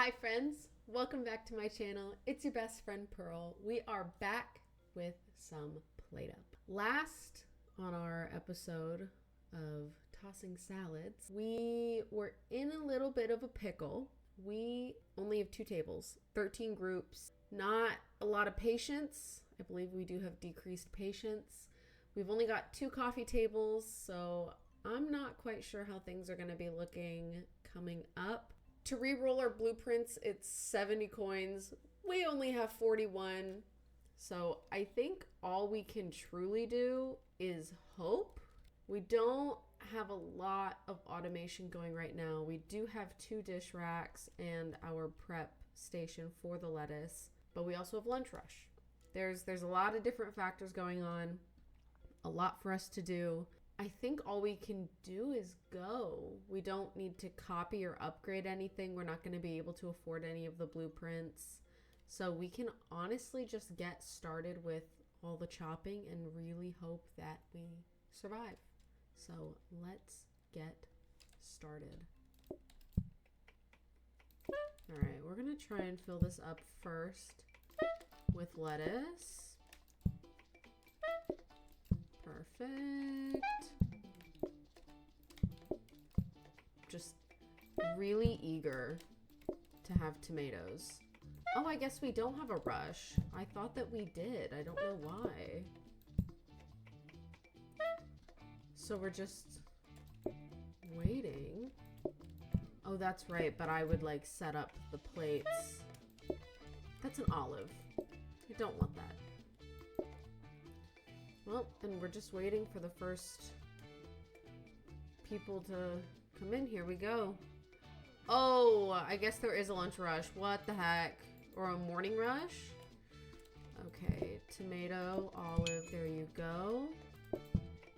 Hi friends, welcome back to my channel. It's your best friend Pearl. We are back with some PlateUp. Last on our episode of tossing salads, we were in a little bit of a pickle. We only have 2 tables, 13 groups, not a lot of patience. I believe we do have decreased patience. We've only got 2 coffee tables, so I'm not quite sure how things are going to be looking coming up. To re-roll our blueprints, it's 70 coins. We only have 41. So I think all we can truly do is hope. We don't have a lot of automation going right now. We do have 2 dish racks and our prep station for the lettuce, but we also have lunch rush. There's a lot of different factors going on, a lot for us to do. I think all we can do is go. We don't need to copy or upgrade anything. We're not going to be able to afford any of the blueprints. So we can honestly just get started with all the chopping and really hope that we survive. So let's get started. All right, we're going to try and fill this up first with lettuce. Perfect. Just really eager to have tomatoes. Oh, I guess we don't have a rush. I thought that we did. I don't know why. So we're just waiting. Oh, that's right, but I would like set up the plates. That's an olive. I don't want that. Well, and we're just waiting for the first people to come in. Here we go. Oh, I guess there is a lunch rush. What the heck? Or a morning rush? Okay, tomato, olive, there you go.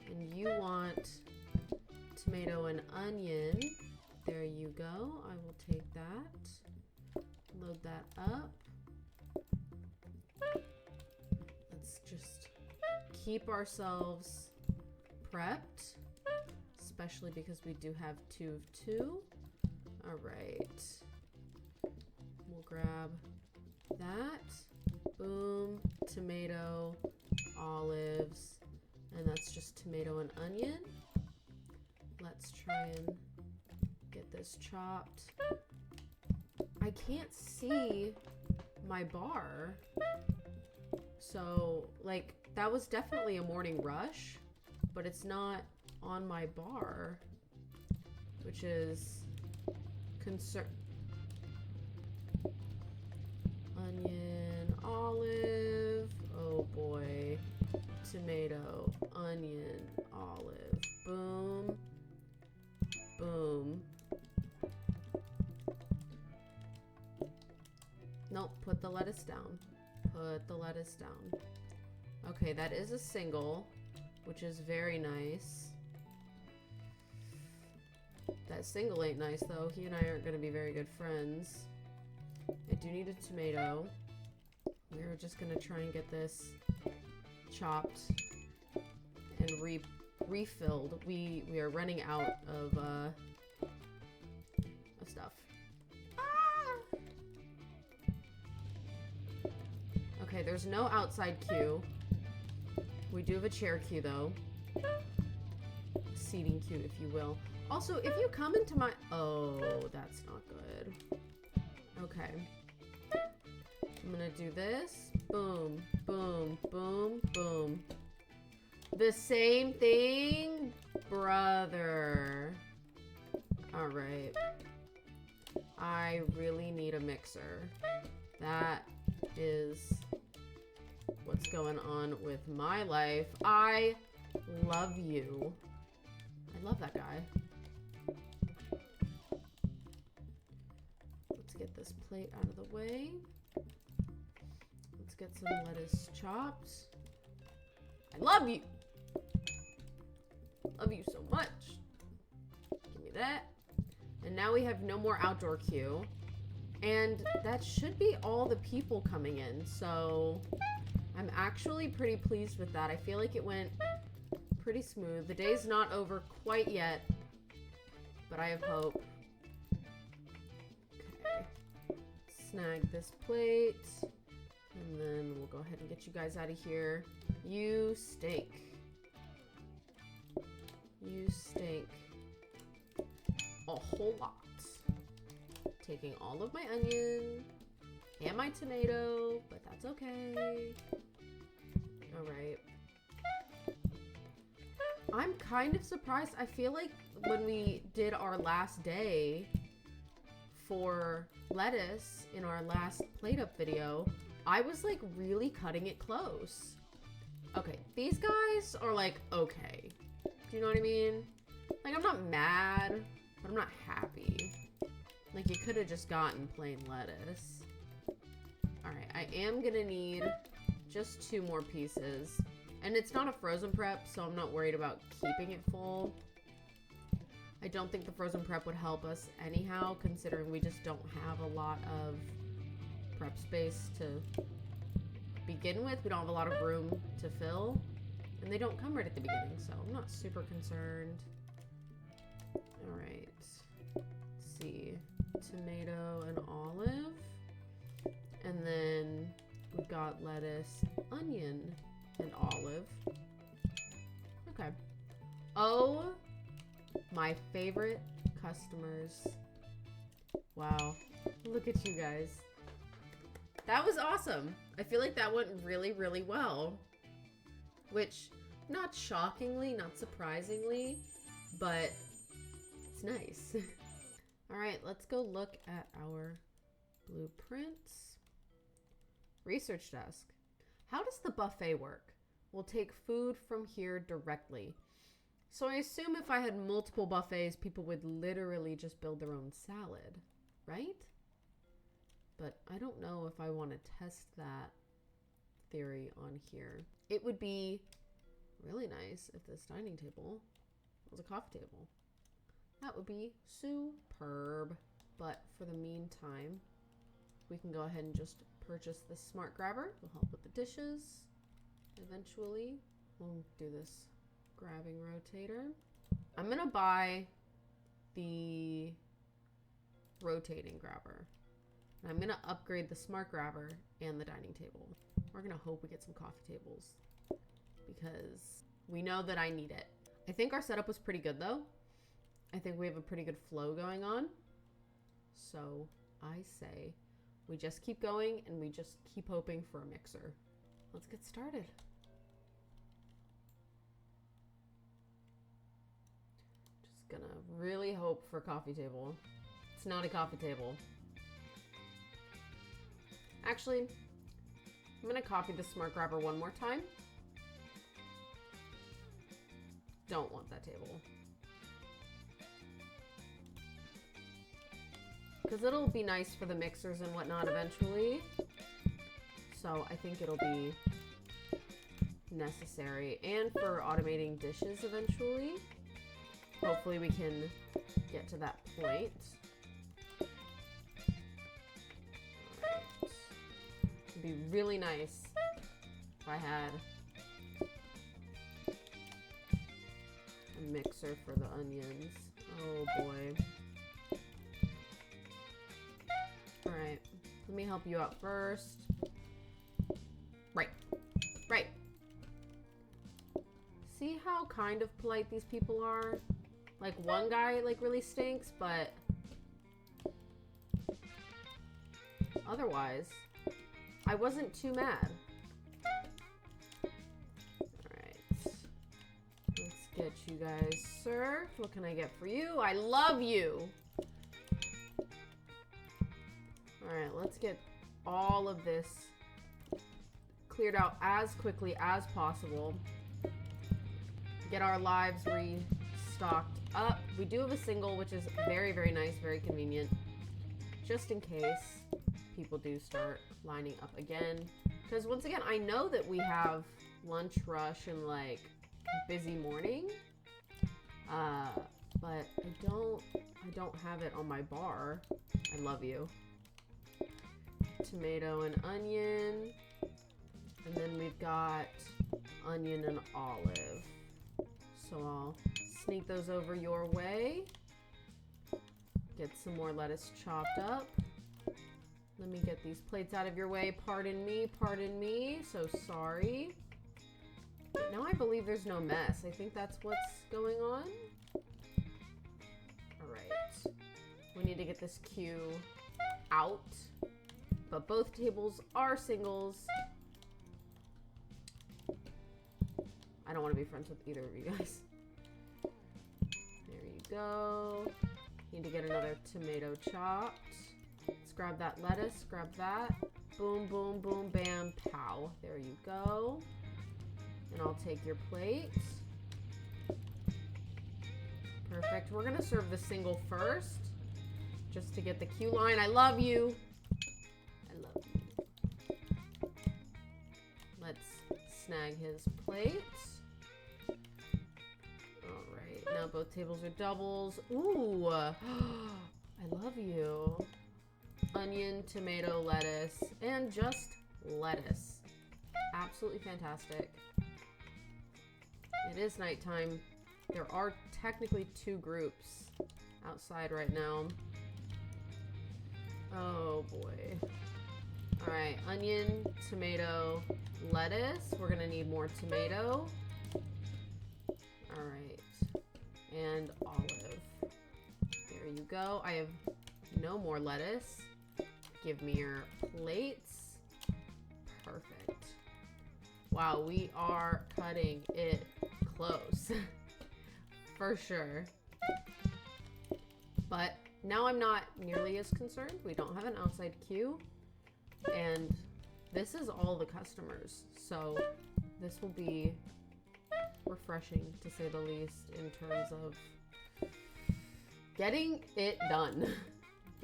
And you want tomato and onion. There you go. I will take that. Load that up. Let's just keep ourselves prepped, especially because we do have 2 of 2. All right, we'll grab that. Boom, tomato, olives, and that's just tomato and onion. Let's try and get this chopped. I can't see my bar. So, like, that was definitely a morning rush, but it's not on my bar, which is onion, olive, oh boy, tomato, onion, olive, boom, boom. Nope, put the lettuce down. Put the lettuce down. Okay, that is a single, which is very nice. That single ain't nice, though. He and I aren't going to be very good friends. I do need a tomato. We're just going to try and get this chopped and refilled. We are running out of stuff. Okay, there's no outside queue. We do have a chair queue, though. Seating queue, if you will. Also, if you come into my... Oh, that's not good. Okay. I'm gonna do this. Boom, boom, boom, boom. The same thing? Brother. Alright. I really need a mixer. That is what's going on with my life. I love you. I love that guy. Let's get this plate out of the way. Let's get some lettuce chopped. I love you. Love you so much. Give me that. And now we have no more outdoor queue. And that should be all the people coming in. So I'm actually pretty pleased with that. I feel like it went pretty smooth. The day's not over quite yet, but I have hope. Okay. snag this plate. And then we'll go ahead and get you guys out of here. You stink. You stink a whole lot. Taking all of my onion and my tomato, but that's okay. All right. I'm kind of surprised. I feel like when we did our last day for lettuce in our last PlateUp video, I was like really cutting it close. Okay, these guys are like okay. Do you know what I mean? Like, I'm not mad, but I'm not happy. Like, you could have just gotten plain lettuce. Alright, I am gonna need just 2 more pieces. And it's not a frozen prep, so I'm not worried about keeping it full. I don't think the frozen prep would help us anyhow, considering we just don't have a lot of prep space to begin with. We don't have a lot of room to fill. And they don't come right at the beginning, so I'm not super concerned. Alright. Let's see. Tomato and olive. And then we've got lettuce, onion, and olive. Okay. Oh, my favorite customers. Wow. Look at you guys. That was awesome. I feel like that went really, really well. Which, not shockingly, not surprisingly, but it's nice. All right, let's go look at our blueprints. Research desk. How does the buffet work? We'll take food from here directly. So I assume if I had multiple buffets, people would literally just build their own salad, right? But I don't know if I want to test that theory on here. It would be really nice if this dining table was a coffee table. That would be superb. But for the meantime, we can go ahead and just purchase this smart grabber. It'll help with the dishes. Eventually, we'll do this grabbing rotator. I'm gonna buy the rotating grabber. And I'm gonna upgrade the smart grabber and the dining table. We're gonna hope we get some coffee tables because we know that I need it. I think our setup was pretty good though. I think we have a pretty good flow going on. So I say we just keep going and we just keep hoping for a mixer. Let's get started. Just gonna really hope for a coffee table. It's not a coffee table. Actually, I'm gonna copy the smart grabber one more time. Don't want that table. Because it'll be nice for the mixers and whatnot eventually. So I think it'll be necessary. And for automating dishes eventually. Hopefully we can get to that point. It'd be really nice if I had a mixer for the onions. Oh boy. Alright, let me help you out first. Right. Right. See how kind of polite these people are? Like, one guy, like, really stinks, but otherwise, I wasn't too mad. Alright. Let's get you guys served. What can I get for you? I love you! Alright, let's get all of this cleared out as quickly as possible. Get our lives restocked up. We do have a single, which is very, very nice, very convenient. Just in case people do start lining up again. Because once again, I know that we have lunch rush and like busy morning. But I don't have it on my bar. I love you. Tomato and onion. And then we've got onion and olive. So I'll sneak those over your way. Get some more lettuce chopped up. Let me get these plates out of your way. Pardon me. So sorry. Now I believe there's no mess. I think that's what's going on. All right. We need to get this queue out. But both tables are singles. I don't want to be friends with either of you guys. There you go. Need to get another tomato chopped. Let's grab that lettuce. Grab that. Boom, boom, boom, bam, pow. There you go. And I'll take your plate. Perfect. We're going to serve the single first. Just to get the queue line. I love you. I love you. Let's snag his plate. Alright. Now both tables are doubles. Ooh. I love you. Onion, tomato, lettuce, and just lettuce. Absolutely fantastic. It is nighttime. There are technically 2 groups outside right now. Oh boy. Alright, onion, tomato, lettuce. We're gonna need more tomato. Alright. And olive. There you go. I have no more lettuce. Give me your plates. Perfect. Wow, we are cutting it close. For sure. But now I'm not nearly as concerned. We don't have an outside queue. And this is all the customers. So this will be refreshing, to say the least, in terms of getting it done.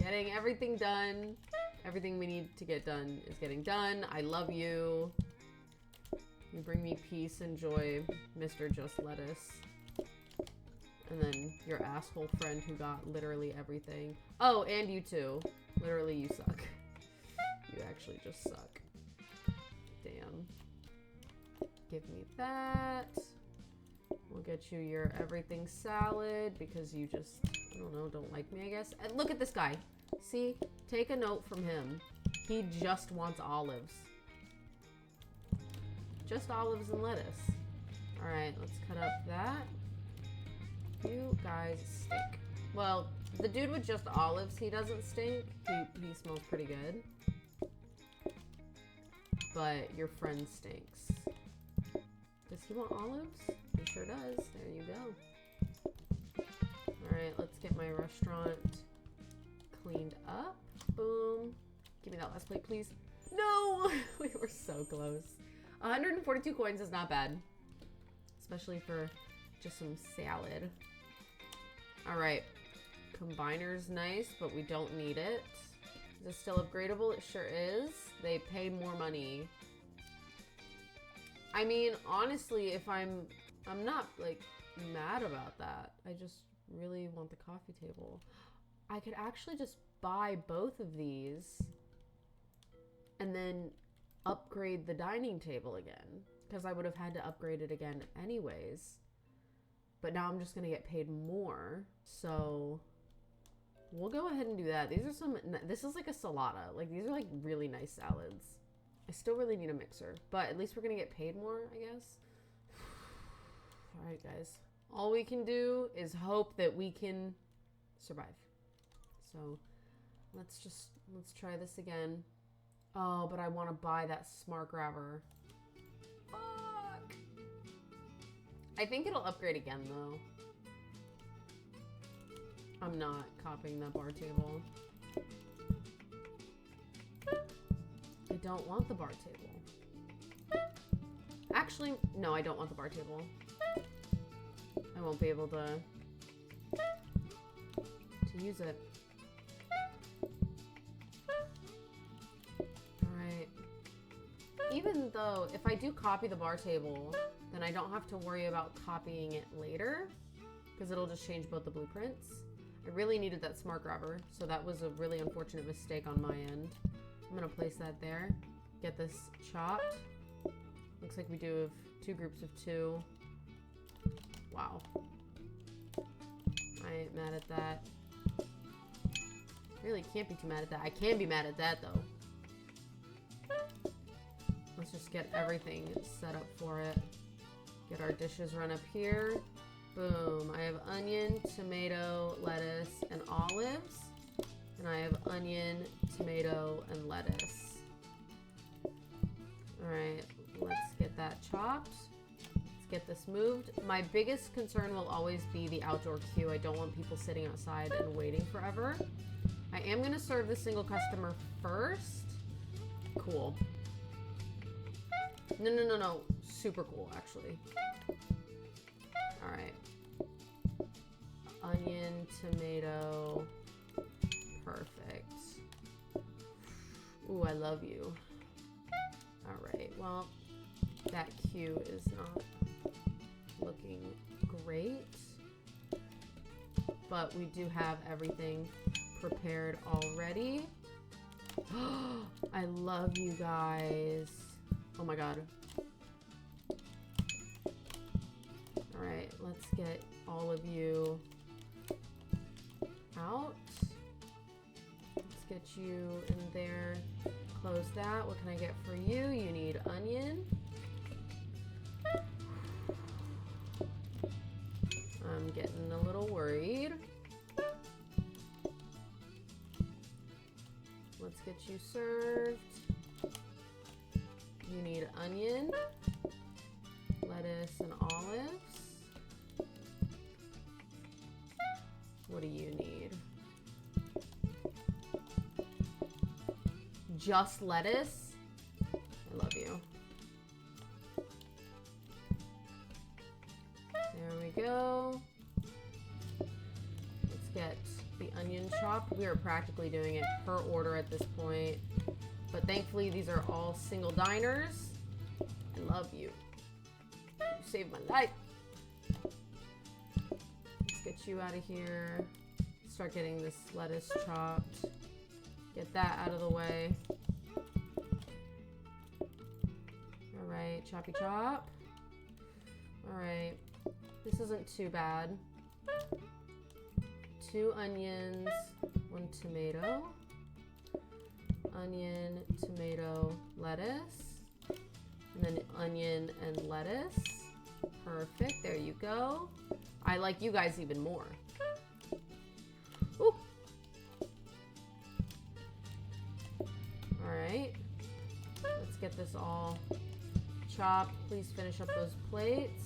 Getting everything done. Everything we need to get done is getting done. I love you. You bring me peace and joy, Mr. Just Lettuce. And then your asshole friend who got literally everything. Oh, and you too. Literally, you suck. You actually just suck. Damn. Give me that. We'll get you your everything salad because you just, I don't know, don't like me, I guess. And look at this guy. See? Take a note from him. He just wants olives. Just olives and lettuce. Alright, let's cut up that. You guys stink. Well, the dude with just olives, he doesn't stink. He smells pretty good. But your friend stinks. Does he want olives? He sure does. There you go. Alright, let's get my restaurant cleaned up. Boom. Give me that last plate, please. No! We were so close. 142 coins is not bad. Especially for just some salad. Alright. Combiner's nice, but we don't need it. Is it still upgradable? It sure is. They pay more money. I mean, honestly, if I'm not, like, mad about that. I just really want the coffee table. I could actually just buy both of these and then upgrade the dining table again, because I would have had to upgrade it again anyways. But now I'm just going to get paid more. So we'll go ahead and do that. These are some, this is like a salata. Like, these are like really nice salads. I still really need a mixer, but at least we're going to get paid more, I guess. All right, guys. All we can do is hope that we can survive. So let's try this again. Oh, but I want to buy that smart grabber. Fuck. I think it'll upgrade again, though. I'm not copying that bar table. I don't want the bar table. Actually, no, I don't want the bar table. I won't be able to use it. Alright. Even though, if I do copy the bar table, then I don't have to worry about copying it later, because it'll just change both the blueprints. I really needed that smart grabber, so that was a really unfortunate mistake on my end. I'm gonna place that there. Get this chopped. Looks like we do have 2 groups of 2. Wow. I ain't mad at that. Really can't be too mad at that. I can be mad at that though. Let's just get everything set up for it. Get our dishes run up here. Boom. I have onion, tomato, lettuce, and olives. And I have onion, tomato, and lettuce. Alright, let's get that chopped. Let's get this moved. My biggest concern will always be the outdoor queue. I don't want people sitting outside and waiting forever. I am going to serve the single customer first. Cool. No. Super cool, actually. Alright. Onion, tomato. Perfect. Ooh, I love you. Alright, well, that queue is not looking great. But we do have everything prepared already. I love you guys. Oh my god. Alright, let's get all of you out. Let's get you in there. Close that. What can I get for you? You need onion. I'm getting a little worried. Let's get you served. You need onion, lettuce, and olives. What do you need? Just lettuce? I love you. There we go. Let's get the onion chopped. We are practically doing it per order at this point. But thankfully, these are all single diners. I love you. You saved my life. Let's get you out of here. Start getting this lettuce chopped. Get that out of the way. Alright, choppy chop. Alright. This isn't too bad. 2 onions, 1 tomato. Onion, tomato, lettuce. And then onion and lettuce. Perfect. There you go. I like you guys even more. Ooh. Alright. Let's get this all chopped. Please finish up those plates.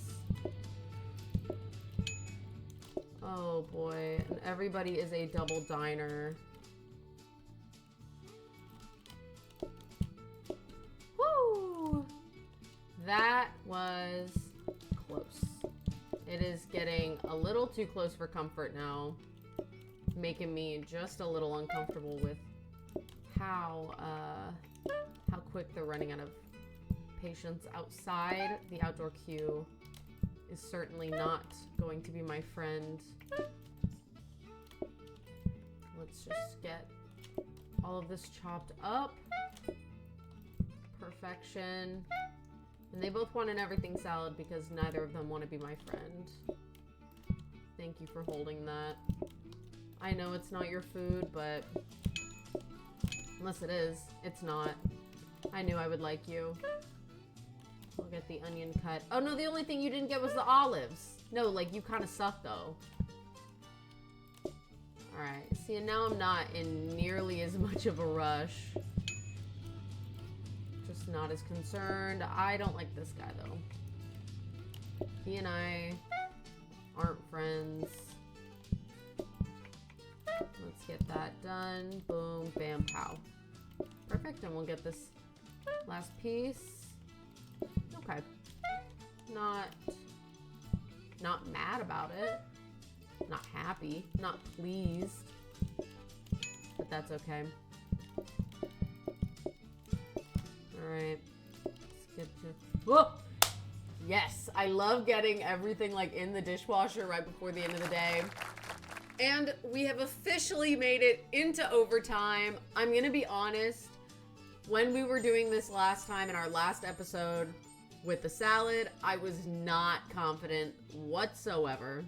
Oh boy. And everybody is a double diner. Woo! That was close. It is getting a little too close for comfort now. Making me just a little uncomfortable with how quick they're running out of patience outside. The outdoor queue is certainly not going to be my friend. Let's just get all of this chopped up. Perfection. And they both want an everything salad because neither of them want to be my friend. Thank you for holding that. I know it's not your food, but unless it is, it's not. I knew I would like you. I'll get the onion cut. Oh no, the only thing you didn't get was the olives. No, like you kind of suck though. Alright, see, and now I'm not in nearly as much of a rush. Just not as concerned. I don't like this guy though. He and I aren't friends. Let's get that done. Boom, bam, pow. Perfect, and we'll get this last piece. Okay. Not mad about it. Not happy. Not pleased. But that's okay. Alright. Let's get to... Whoa! Yes! I love getting everything like in the dishwasher right before the end of the day. And we have officially made it into overtime. I'm gonna be honest. When we were doing this last time in our last episode with the salad, I was not confident whatsoever.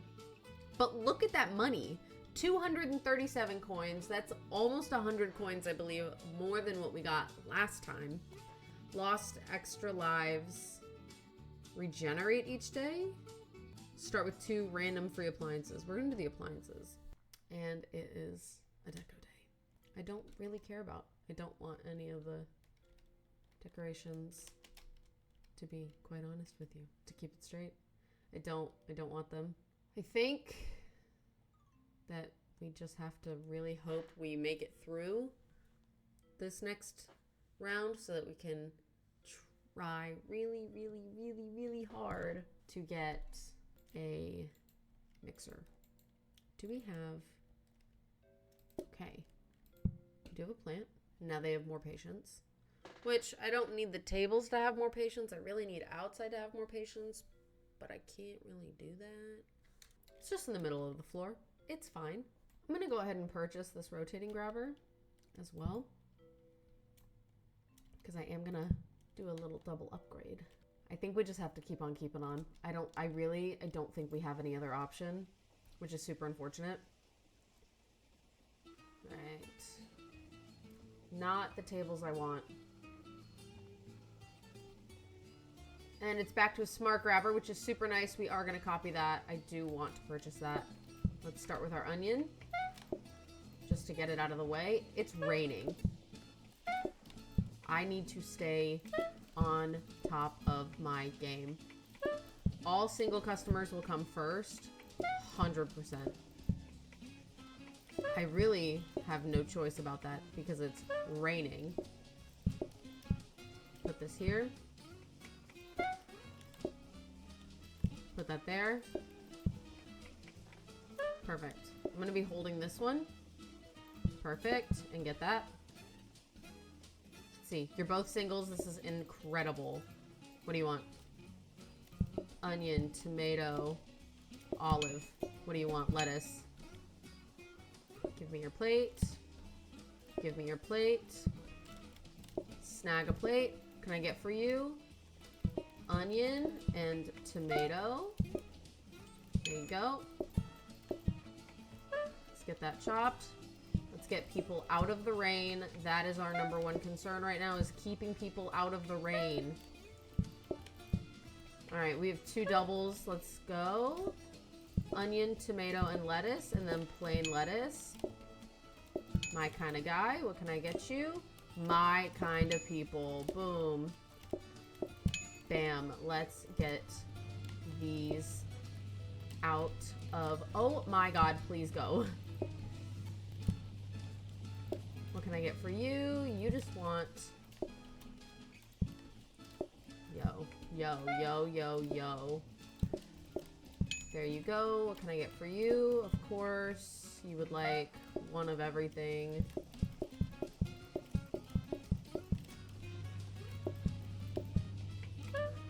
But look at that money. 237 coins. That's almost 100 coins, I believe, more than what we got last time. Lost extra lives. Regenerate each day. Start with 2 random free appliances. We're going to do the appliances. And it is a deco day. I don't really care about. I don't want any of the decorations, to be quite honest with you, to keep it straight. I don't want them. I think that we just have to really hope we make it through this next round so that we can try really, really, really, really hard to get a mixer. Do we have... Okay. We do have a plant. Now they have more patience. Which, I don't need the tables to have more patience. I really need outside to have more patience. But I can't really do that. It's just in the middle of the floor. It's fine. I'm going to go ahead and purchase this rotating grabber as well. Because I am going to do a little double upgrade. I think we just have to keep on keeping on. I don't think we have any other option, which is super unfortunate. All right. Not the tables I want. And it's back to a smart grabber, which is super nice. We are going to copy that. I do want to purchase that. Let's start with our onion, just to get it out of the way. It's raining. I need to stay on top of my game. All single customers will come first, 100%. I really have no choice about that because it's raining. Put this here. Put that there. Perfect. I'm going to be holding this one. Perfect. And get that. Let's see. You're both singles. This is incredible. What do you want? Onion, tomato, olive. What do you want? Lettuce. Give me your plate. Give me your plate. Snag a plate. Can I get for you? Onion and tomato. There you go. Let's get that chopped. Let's get people out of the rain. That is our number one concern right now, is keeping people out of the rain. All right, we have 2 doubles. Let's go. Onion, tomato, and lettuce, and then plain lettuce. My kind of guy. What can I get you? My kind of people. Boom. Bam. Let's get these out of... Oh my god, please go. What can I get for you? You just want... Yo, yo, yo, yo, yo. There you go. What can I get for you? Of course, you would like one of everything.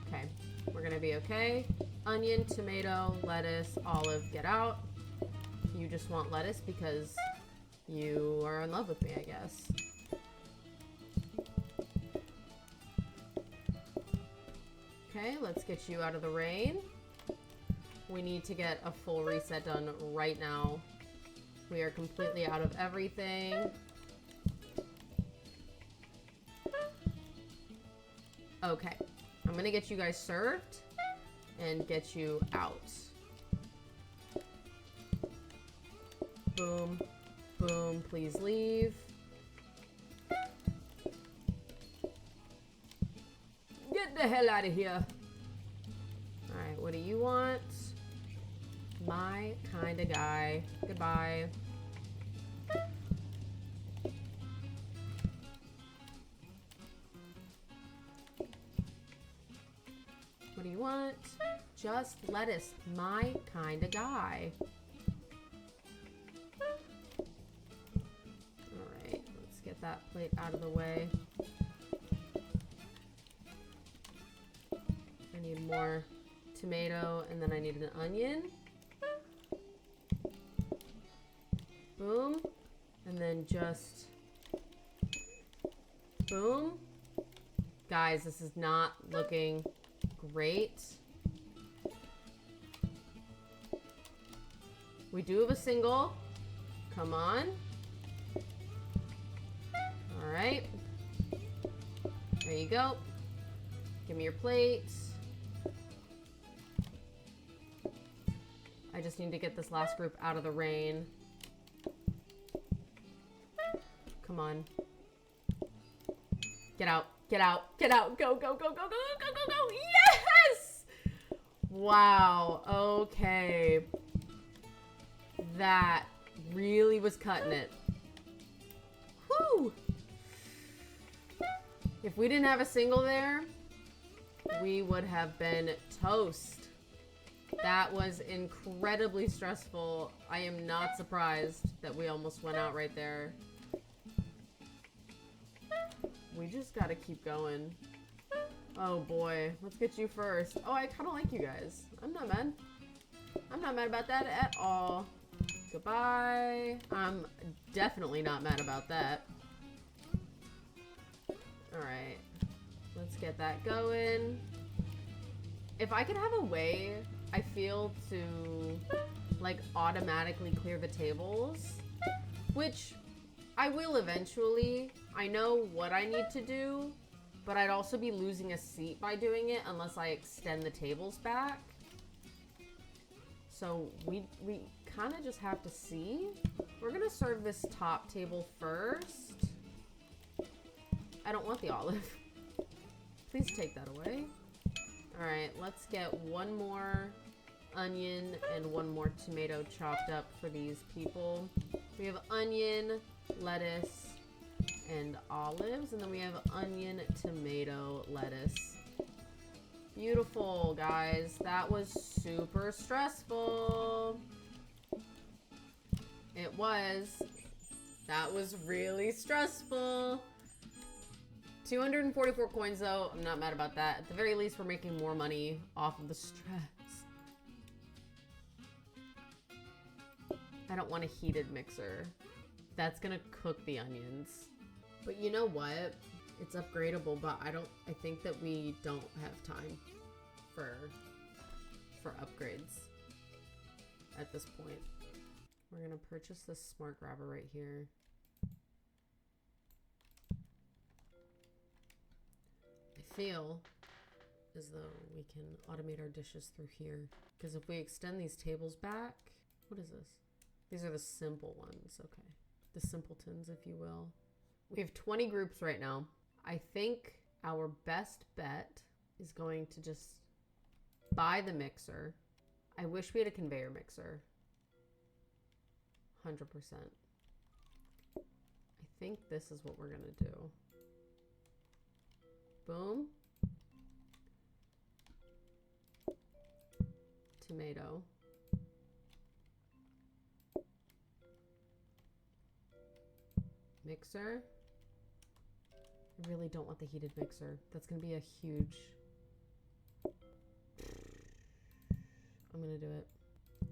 Okay, we're gonna be okay. Onion, tomato, lettuce, olive, get out. You just want lettuce because you are in love with me, I guess. Okay, let's get you out of the rain. We need to get a full reset done right now. We are completely out of everything. Okay, I'm gonna get you guys served and get you out. Boom, boom, please leave. Get the hell out of here. All right, what do you want? My kind of guy. Goodbye. What do you want? Just lettuce. My kind of guy. Alright, let's get that plate out of the way. I need more tomato, and then I need an onion. Boom. And then just... boom. Guys, this is not looking great. We do have a single. Come on. All right. There you go. Give me your plates. I just need to get this last group out of the rain. Come on. Get out. Get out. Get out. Go, go, go, go, go, go, go, go. Yes! Wow. Okay. That really was cutting it. Whew. If we didn't have a single there, we would have been toast. That was incredibly stressful. I am not surprised that we almost went out right there. We just gotta keep going. Oh boy, let's get you first. Oh, I kinda like you guys. I'm not mad. I'm not mad about that at all. Goodbye. I'm definitely not mad about that. Alright. Let's get that going. If I could have a way, I feel, to like automatically clear the tables, which I will eventually. I know what I need to do, but I'd also be losing a seat by doing it unless I extend the tables back. So we kind of just have to see. We're gonna serve this top table first. I don't want the olive. Please take that away. All right, let's get one more onion and one more tomato chopped up for these people. We have onion, lettuce, and olives, and then we have onion, tomato, lettuce. Beautiful, guys. That was super stressful. It was. That was really stressful. 244 coins, though. I'm not mad about that. At the very least, we're making more money off of the stress. I don't want a heated mixer. That's gonna cook the onions. But you know what? It's upgradable, but I think that we don't have time for upgrades at this point. We're gonna purchase this smart grabber right here. I feel as though we can automate our dishes through here. Because if we extend these tables back, what is this? These are the simple ones, okay. The simpletons, if you will. We have 20 groups right now. I think our best bet is going to just buy the mixer. I wish we had a conveyor mixer. 100%. I think this is what we're gonna do. Boom. Tomato. Mixer. I really don't want the heated mixer. That's gonna be a huge... I'm gonna do it.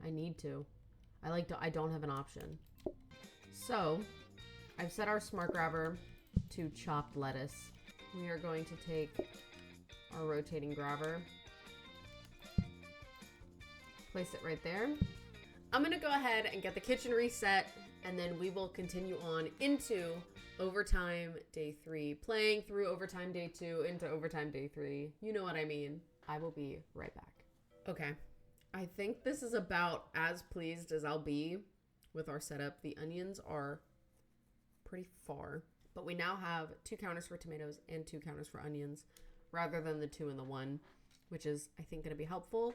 I need to. I don't have an option. So, I've set our smart grabber to chopped lettuce. We are going to take our rotating grabber, place it right there. I'm gonna go ahead and get the kitchen reset, and then we will continue on into overtime day 3, playing through overtime day 2 into overtime day 3. You know what I mean. I will be right back. Okay, I think this is about as pleased as I'll be with our setup. The onions are pretty far, but we now have 2 counters for tomatoes and 2 counters for onions rather than the 2 and the 1, which is, I think, going to be helpful.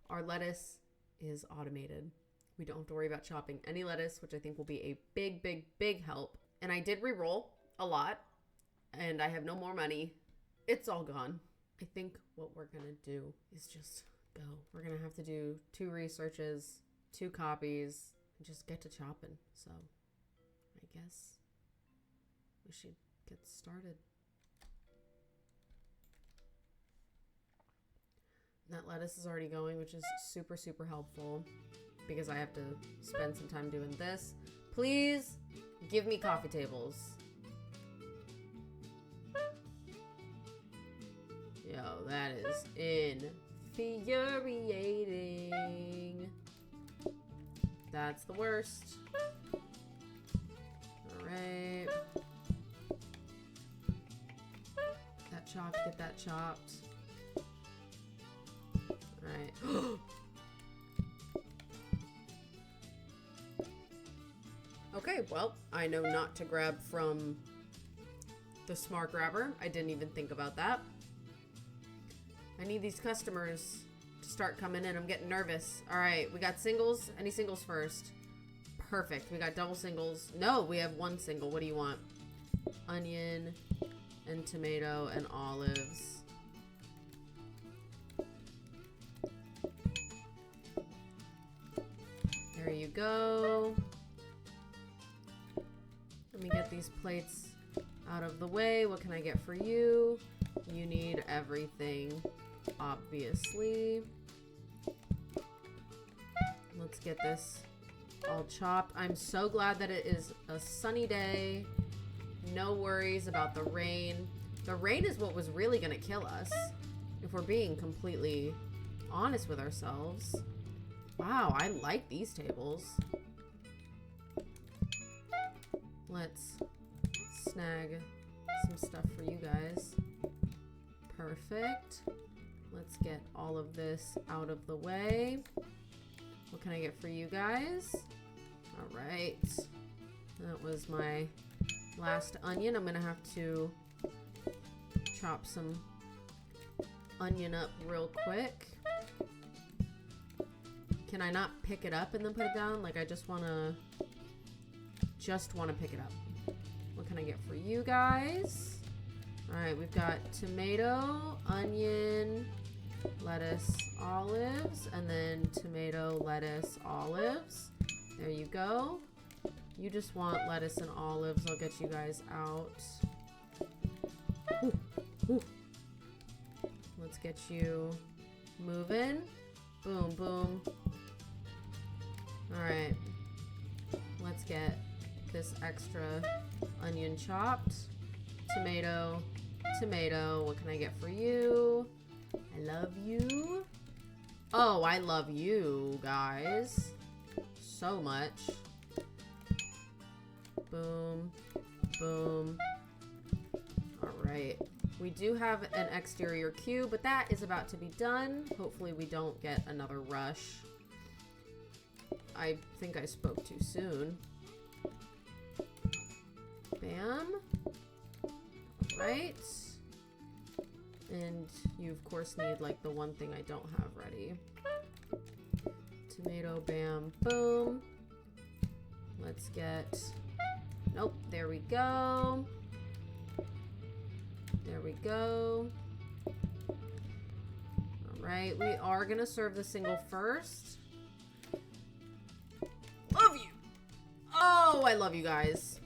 Our lettuce is automated. We don't have to worry about chopping any lettuce, which I think will be a big, big, big help. And I did re-roll a lot, and I have no more money. It's all gone. I think what we're going to do is just go. We're going to have to do 2 researches, 2 copies, and just get to chopping. So I guess we should get started. That lettuce is already going, which is super, super helpful because I have to spend some time doing this. Please give me coffee tables. Yo, that is infuriating. That's the worst. right. That chopped, get that chopped. Alright. Okay, well, I know not to grab from the smart grabber. I didn't even think about that. I need these customers to start coming in. I'm getting nervous. Alright, we got singles. Any singles first? Perfect. We got double singles. No, we have one single. What do you want? Onion and tomato and olives. There you go. Let me get these plates out of the way. What can I get for you? You need everything, obviously. Let's get this all chopped. I'm so glad that it is a sunny day. No worries about the rain. The rain is what was really going to kill us, if we're being completely honest with ourselves. Wow, I like these tables. Let's snag some stuff for you guys. Perfect. Let's get all of this out of the way. What can I get for you guys? All right. That was my last onion. I'm gonna have to chop some onion up real quick. Can I not pick it up and then put it down? Like, I just wanna pick it up. What can I get for you guys? All right, we've got tomato, onion, lettuce, olives, and then tomato, lettuce, olives. There you go. You just want lettuce and olives. I'll get you guys out. Ooh, ooh. Let's get you moving. Boom, boom. All right. Let's get this extra onion chopped. Tomato, tomato. What can I get for you? I love you. Oh, I love you guys so much. Boom, boom. All right. We do have an exterior queue, but that is about to be done. Hopefully we don't get another rush. I think I spoke too soon. Bam. All right. And you, of course, need, like, the one thing I don't have ready. Tomato, bam, boom. Let's get... Nope, there we go. There we go. All right, we are going to serve the single first. Love you. Oh, I love you guys.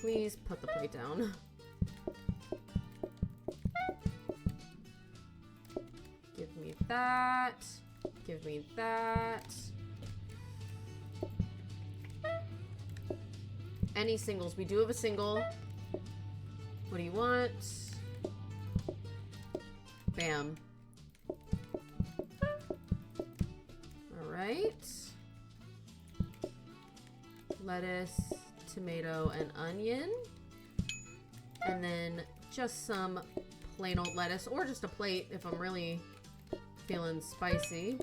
Please put the plate down. Give me that. Give me that. Any singles? We do have a single. What do you want? Bam. All right. Lettuce, tomato, and onion. And then just some plain old lettuce, or just a plate if I'm really feeling spicy.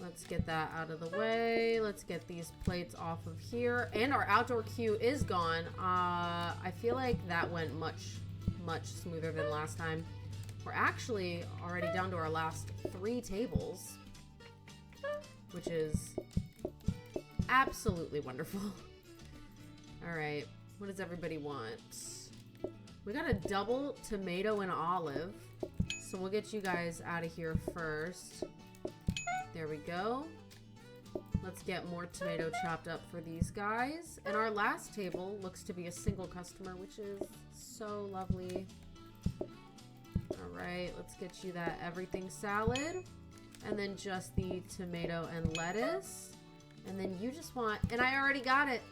Let's get that out of the way. Let's get these plates off of here. And our outdoor queue is gone. I feel like that went much smoother than last time. We're actually already down to our last 3 tables, which is absolutely wonderful. All right, what does everybody want? We got a double tomato and olive, so we'll get you guys out of here first. There we go. Let's get more tomato chopped up for these guys. And our last table looks to be a single customer, which is so lovely. All right, let's get you that everything salad. And then just the tomato and lettuce. And then you just want, and I already got it,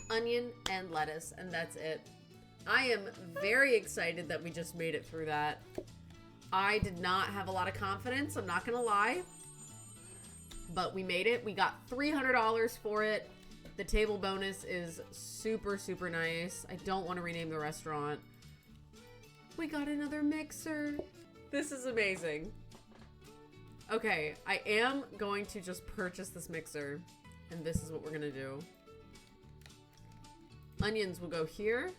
onion and lettuce, and that's it. I am very excited that we just made it through that. I did not have a lot of confidence, I'm not gonna lie. but we made it. We got $300 for it. The table bonus is super, super nice. I don't want to rename the restaurant. We got another mixer. This is amazing. Okay, I am going to just purchase this mixer, and this is what we're gonna do. Onions will go here.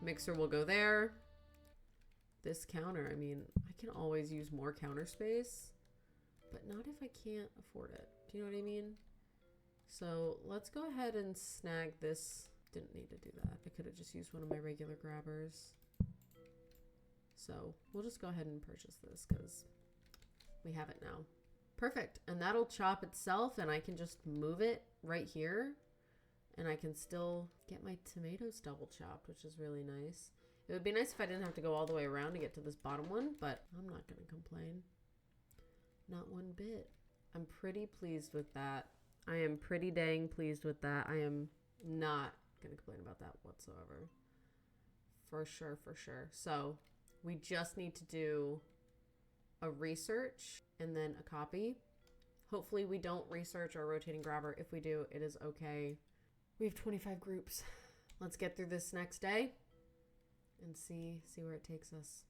Mixer will go there. This counter, I mean, I can always use more counter space, but not if I can't afford it. Do you know what I mean? So let's go ahead and snag this. Didn't need to do that. I could have just used one of my regular grabbers. So we'll just go ahead and purchase this because we have it now. Perfect. And that'll chop itself, and I can just move it right here, and I can still get my tomatoes double chopped, which is really nice. It would be nice if I didn't have to go all the way around to get to this bottom one, but I'm not going to complain. Not one bit. I'm pretty pleased with that. I am pretty dang pleased with that. I am not going to complain about that whatsoever. For sure, for sure. So we just need to do a research and then a copy. Hopefully we don't research our rotating grabber. If we do, it is okay. We have 25 groups. Let's get through this next day and see where it takes us.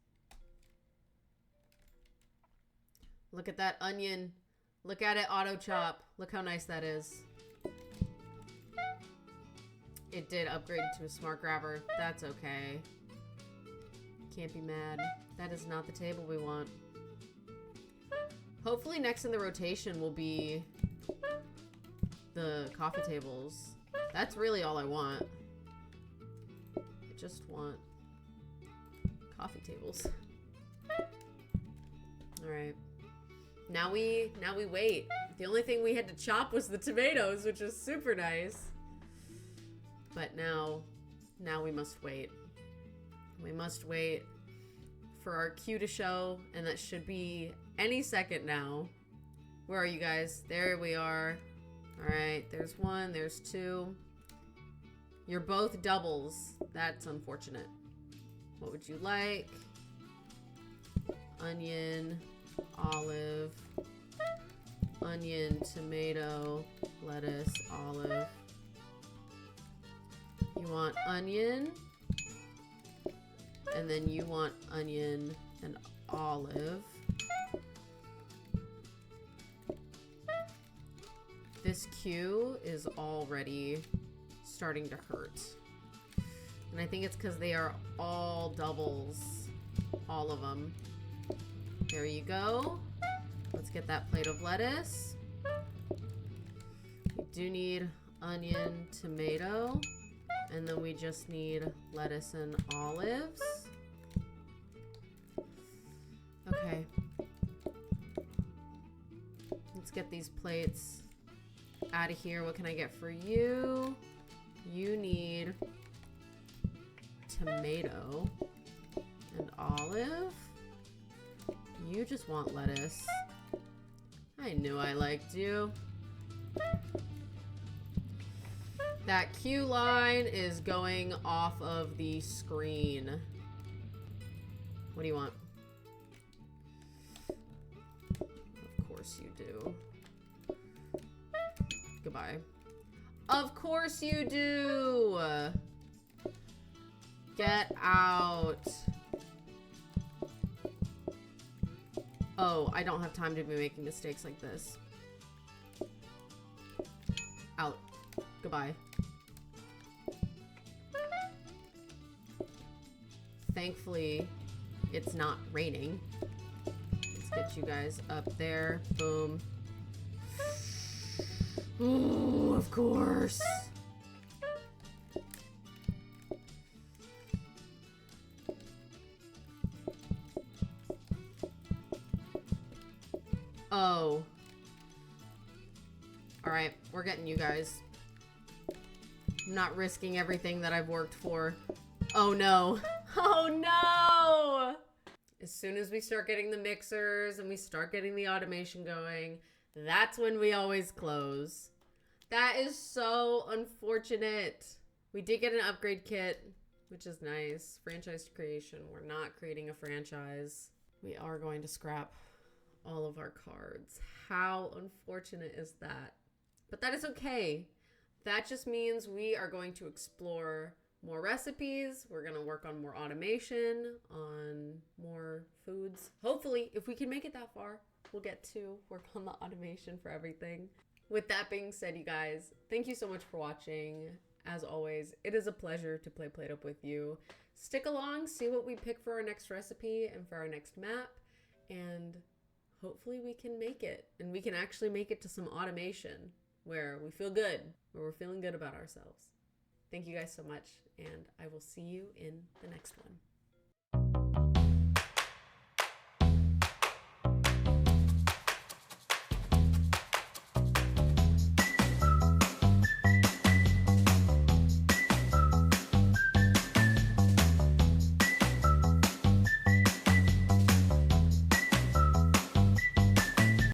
Look at that onion. Look at it auto chop. Look how nice that is. It did upgrade to a smart grabber. That's okay. Can't be mad. That is not the table we want. Hopefully next in the rotation will be the coffee tables. That's really all I want. I just want coffee tables. All right. Now we wait. The only thing we had to chop was the tomatoes, which is super nice. But now we must wait. We must wait for our cue to show, and that should be any second now. Where are you guys? There we are. All right, there's one, there's two. You're both doubles. That's unfortunate. What would you like? Onion, olive, onion, tomato, lettuce, olive. You want onion, and then you want onion and olive. This queue is already starting to hurt. And I think it's because they are all doubles. All of them. There you go. Let's get that plate of lettuce. We do need onion, tomato. And then we just need lettuce and olives. Okay. Let's get these plates out of here. What can I get for you? You need tomato and olive. You just want lettuce. I knew I liked you. That queue line is going off of the screen. What do you want? Of course you do. Goodbye. Of course you do! Get out. Oh, I don't have time to be making mistakes like this. Out. Goodbye. Thankfully, it's not raining. Let's get you guys up there. Boom. Ooh, of course. Oh. Alright, we're getting you guys. I'm not risking everything that I've worked for. Oh no. Oh no! As soon as we start getting the mixers and we start getting the automation going, that's when we always close. That is so unfortunate. We did get an upgrade kit, which is nice. Franchise creation. We're not creating a franchise. We are going to scrap all of our cards. How unfortunate is that? But that is okay. That just means we are going to explore more recipes. We're going to work on more automation, on more foods. Hopefully, if we can make it that far, we'll get to work on the automation for everything. With that being said, you guys, thank you so much for watching. As always, it is a pleasure to play PlateUp with you. Stick along, see what we pick for our next recipe and for our next map, and hopefully we can make it. And we can actually make it to some automation where we feel good, where we're feeling good about ourselves. Thank you guys so much, and I will see you in the next one.